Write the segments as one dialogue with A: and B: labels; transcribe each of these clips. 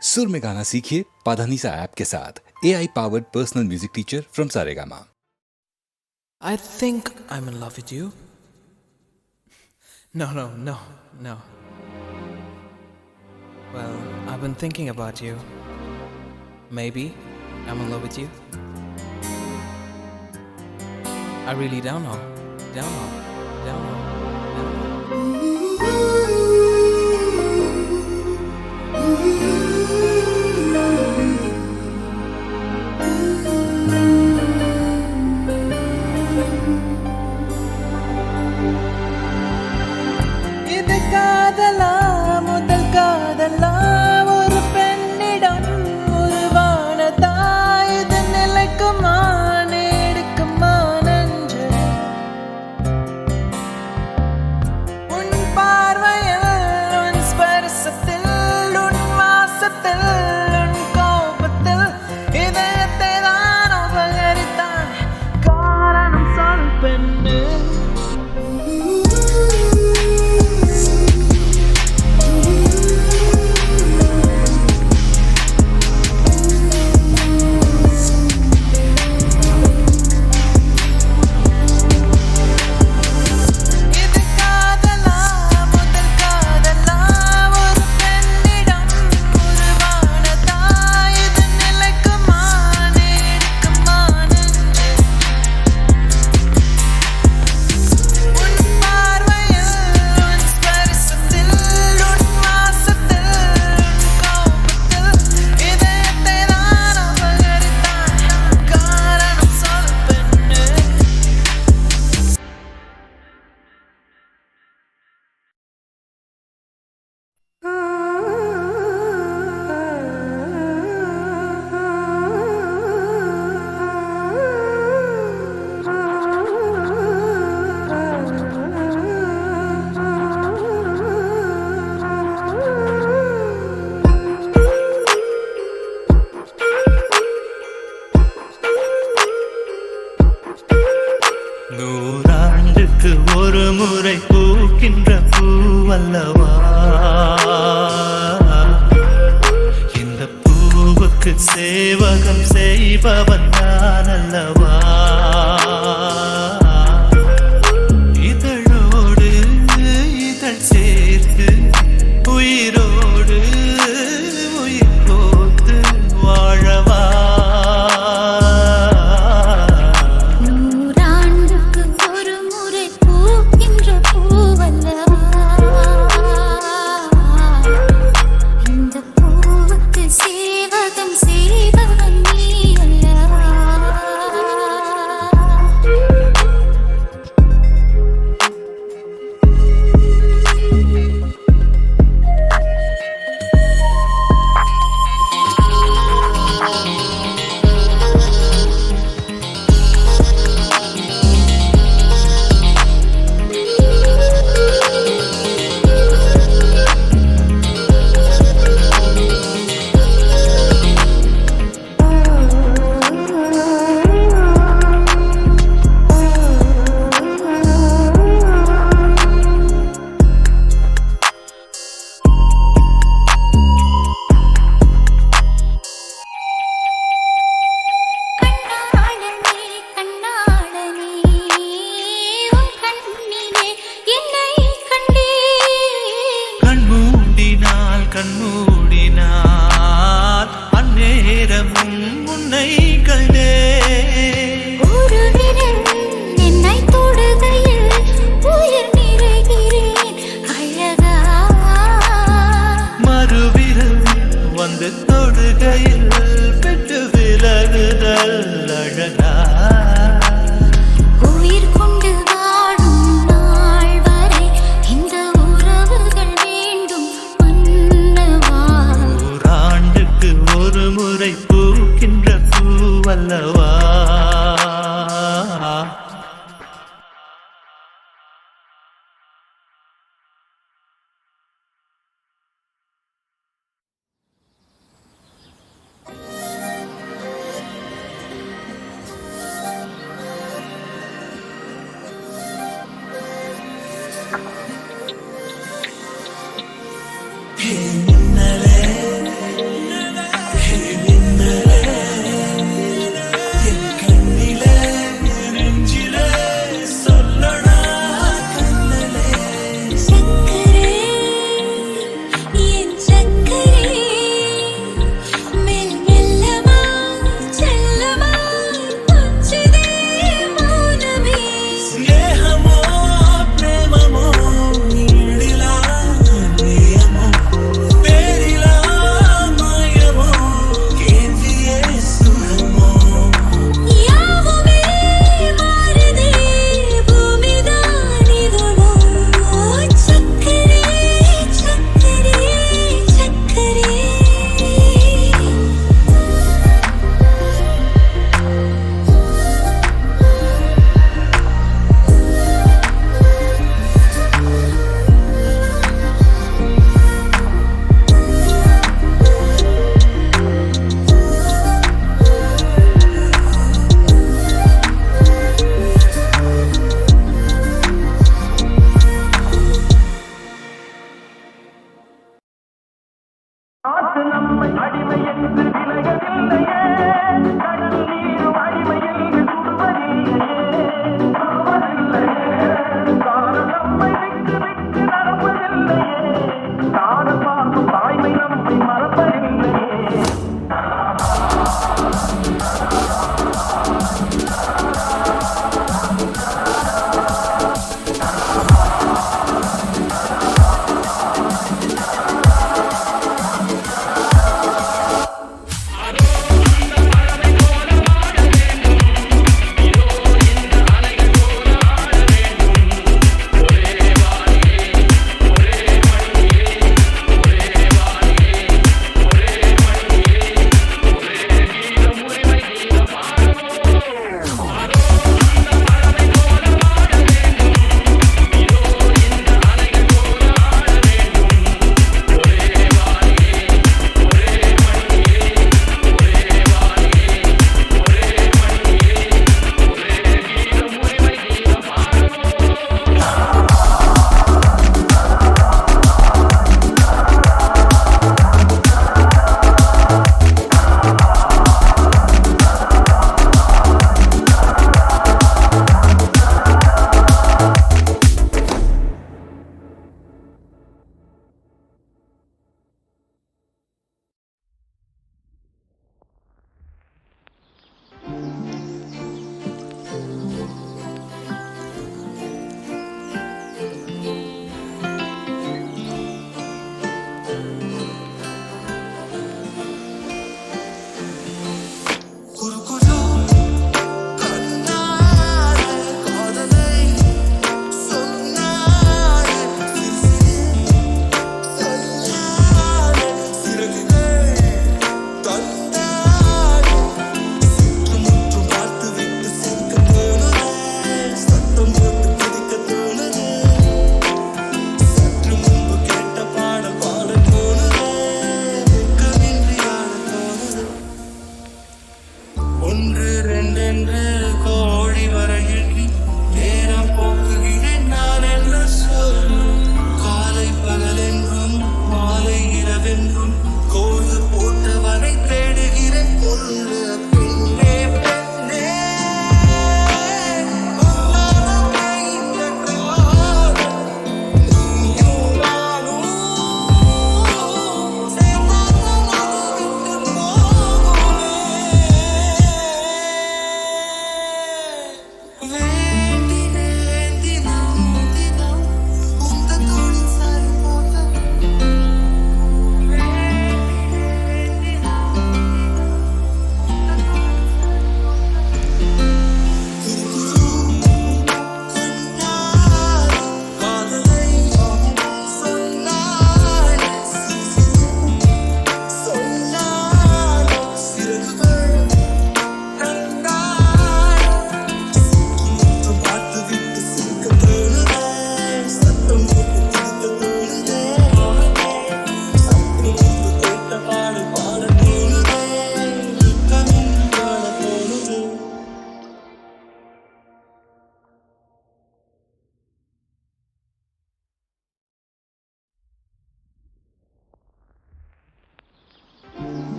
A: सुर में गाना सीखिए पाधानीसा ऐप के साथ AI powered personal music teacher from Saregama.
B: I think I'm in love with you. No. Well, I've been thinking about you. Maybe I'm in love with you. I really don't know. Don't know.
C: இது காதலா முதல் காதலா ஒரு பெண்ணிடம் உருவானதா இது நிலைக்குமா நீடிக்குமா நெஞ்சு உன் பார்வையில் உன் ஸ்பர்சத்தில் உன் வாசத்தில் உன் கோபத்தில் இதயத்தை தான் அபகரித்தான் காரணம் சொல் பெண்ணு
D: நூறாண்டுக்கு ஒரு முறை பூக்கின்ற பூவல்லவா இந்த பூவுக்கு சேவகம் செய்பவன் நான் அல்லவா இதழோடு இதழ் சேர்த்து உயிரோடு உயிர் கோத்து வாழவா கண்மூடினால் அந்நேரமும் உன்னை கண்டே
E: ஒரு விரல் என்னை தொடுகையில் உயிர் நிறைகிறேன் அழகா
D: மறுவிரல் வந்து தொடுகையில் விட்டு விலகுதல் அழகா
E: உயிர் கொண்டு வாழும் நாள் வரை இந்த உறவுகள் வேண்டும் மன்னவா
D: நூறாண்டுக்கு ஒரு முறை பூக்கின்ற பூவல்லவா
C: இன்னலே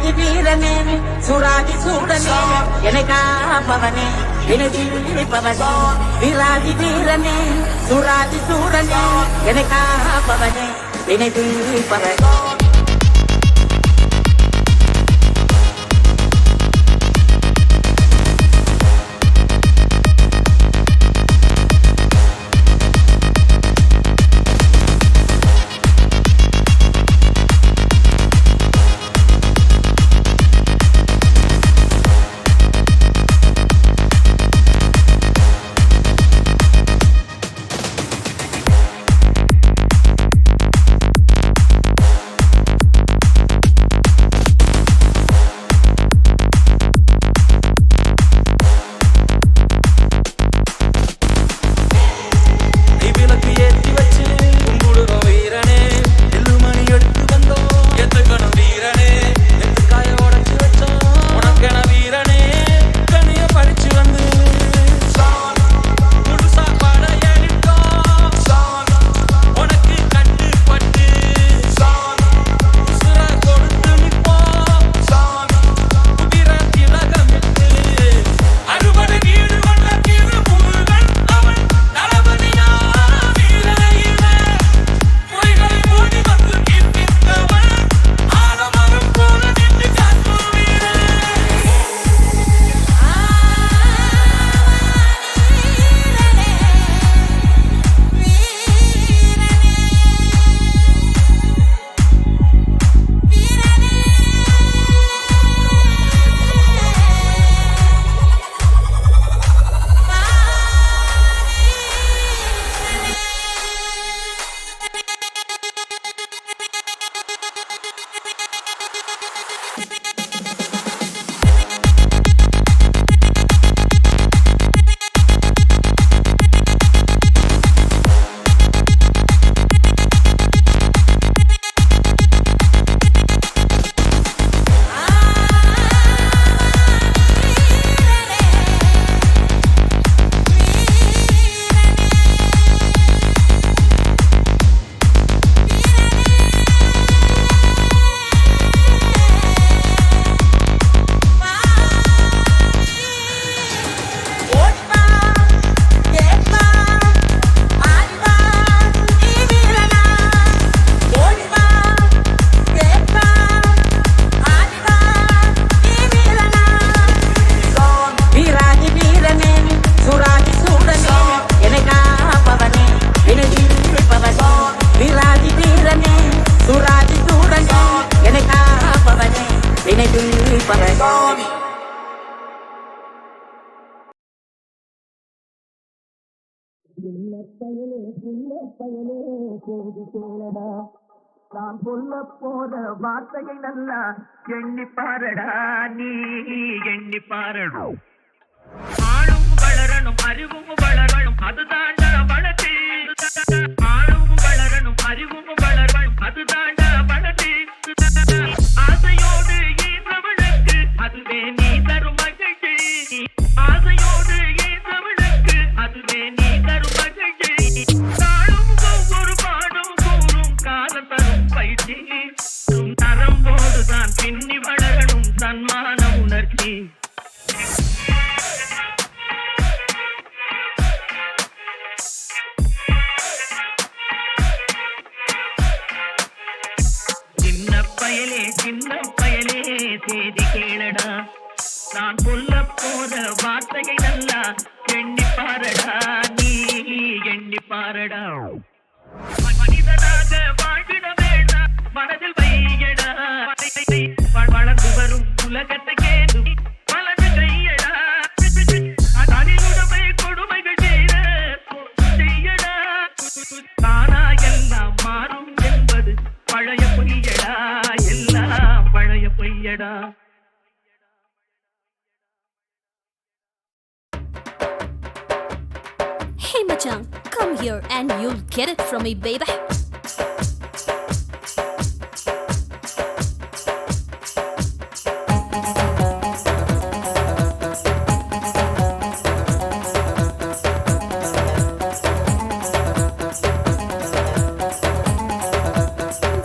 F: வீராதி வீரனே சுராதி சூடனே எனக்கா பவனே வினதீபவனே வீராதி வீரனே சுராதி சூடனே எனக்கா பவனே வினதீபவனே
G: நான் சொல்ல போற வார்த்தையை நல்லா எண்ணி பாரடா நீ எண்ணி பாரடா ஆளும் வளரணும் அறிவும் வளரணும் அதுதாண்டா வளர்ச்சி ஆளும் வளரணும் அறிவும் வளரணும் அதுதாண்டா வளர்ச்சி ஆசையோடு ஈன்றவனுக்கு அதுவே நீ தரும் மகிழ்ச்சி ஆசையோடு ஈன்றவனுக்கு அதுவே நீ தரும் மகிழ்ச்சி நாளும் ஒவ்வொரு பாடும் கூறும் காலம் தரும் பயிற்சி நரம்போடுதான் பின்னி வளரணும் தன்மான உணர்ச்சி சின்ன பயலே தேதி கேளடா நான் சொல்ல போற வார்த்தையை நல்லா எண்ணி பாரடா நீ எண்ணி பாரடா மனிதனாக வாழ்விட வேண்டாம் மனதில் வையடா வளர்ந்து வரும் உலகத்தை கேடும் வளர்ந்து கையடா தனியுடைமை கொடுமைகள் செய்யடா தானா எல்லாம் மாறும் என்பது பழைய பொய்யடா எல்லாம் பழைய பொய்யடா
E: Hey Machang, come here and you'll get it from me, baby.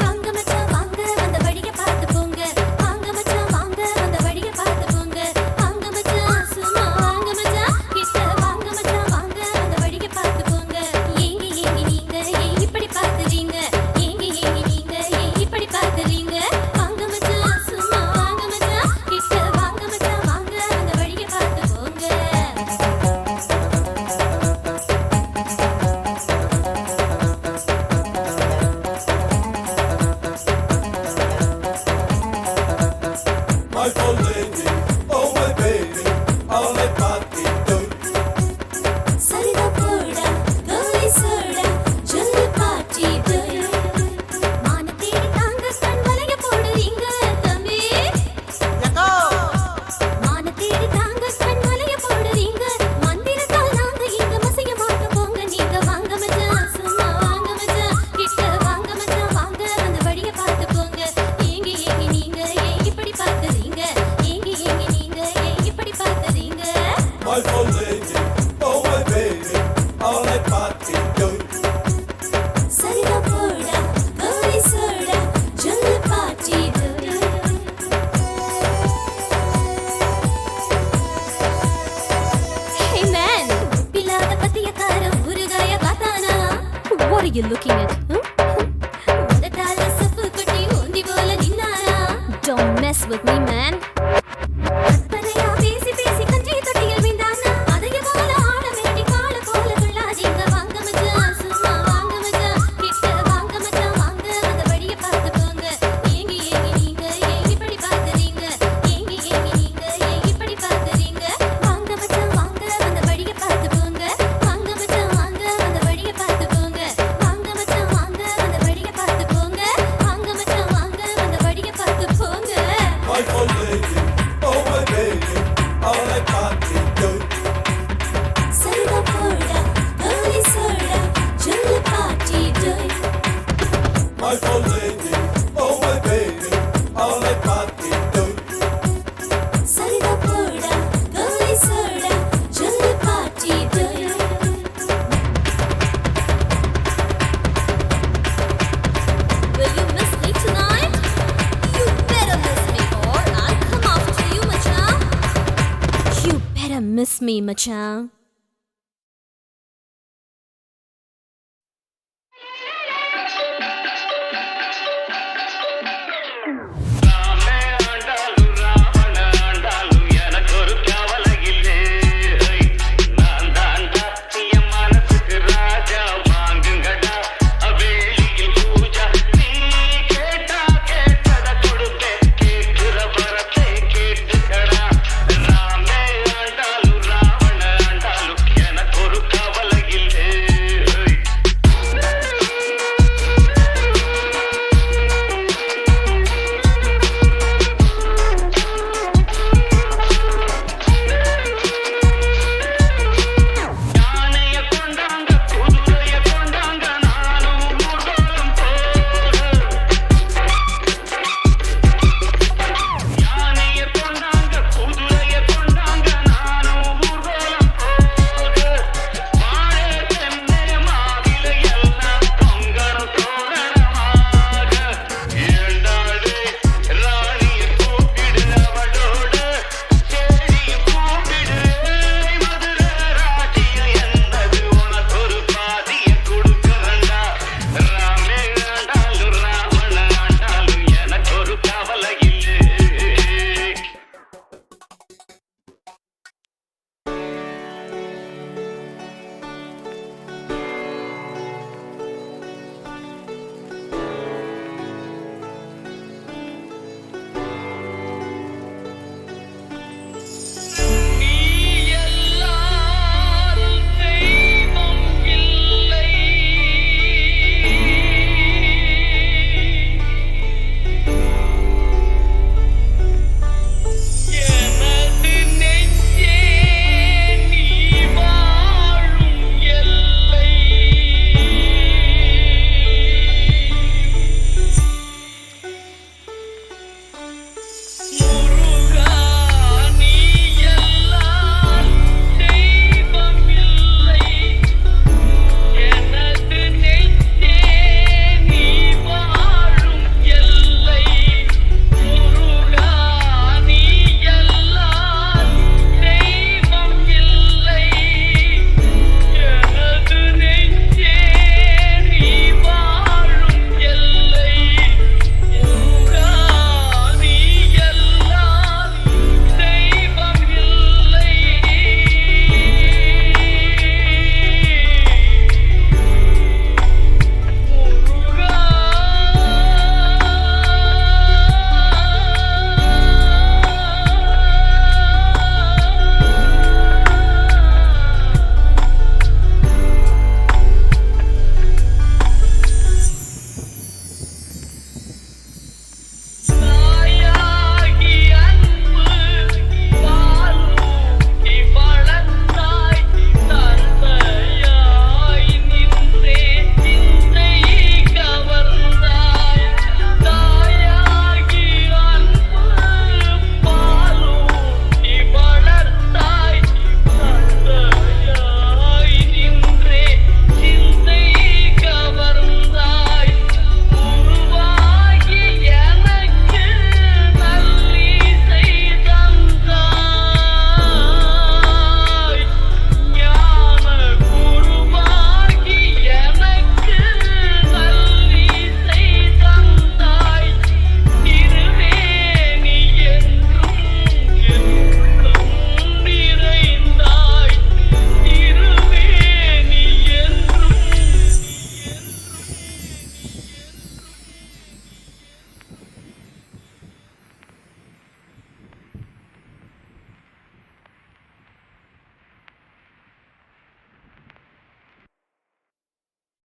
E: வாங்க மச்சான் வாங்க வந்த வழியை பார்த்து போங்க வாங்க மச்சான் சரிதா போடா கோலி சோடா ஜொல்லு பாட்டி Hey man, பிலாத பத்தியக்கார உருகாய பார்த்தானா? What are you looking at? உதட்டால சப்பு கொட்டி ஓந்தி போல நின்னாரா? Don't mess with me, man. கற்பனையா பேசி பேசி கஞ்சி தொட்டியில் வீழ்ந்தானா? அதைய போல ஆட வேண்டி கால போல துள்ளாதீங்க. வாங்க மச்சான், சும்மா வாங்க மச்சான். கிட்ட வாங்க மச்சான், வாங்க அந்த வழிய பார்த்து போங்க. ஏங்கி ஏங்கி நீங்க ஏன் இப்படி பார்க்கறீங்க? ஏங்கி ஏங்கி நீங்க ஏன் இப்படி பார்க்கறீங்க? வாங்க மச்சான், வாங்க அந்த வழிய பார்த்து போங்க. வாங்க மச்சான், வாங்க அந்த வழிய பார்த்து போங்க. வாங்க மச்சான், வாங்க அந்த வழிய பார்த்து போங்க. வாங்க மச்சான், வாங்க அந்த வழிய பார்த்து போங்க. சரிதா போடா கோலி சோடா ஜொல்லு பாட்டி டோய் சரிதா போடா கோலி சோடா ஜொல்லு பாட்டி டோய் Will you miss me tonight? You better miss me or I'll come after you, Machan. You better miss me, Machan.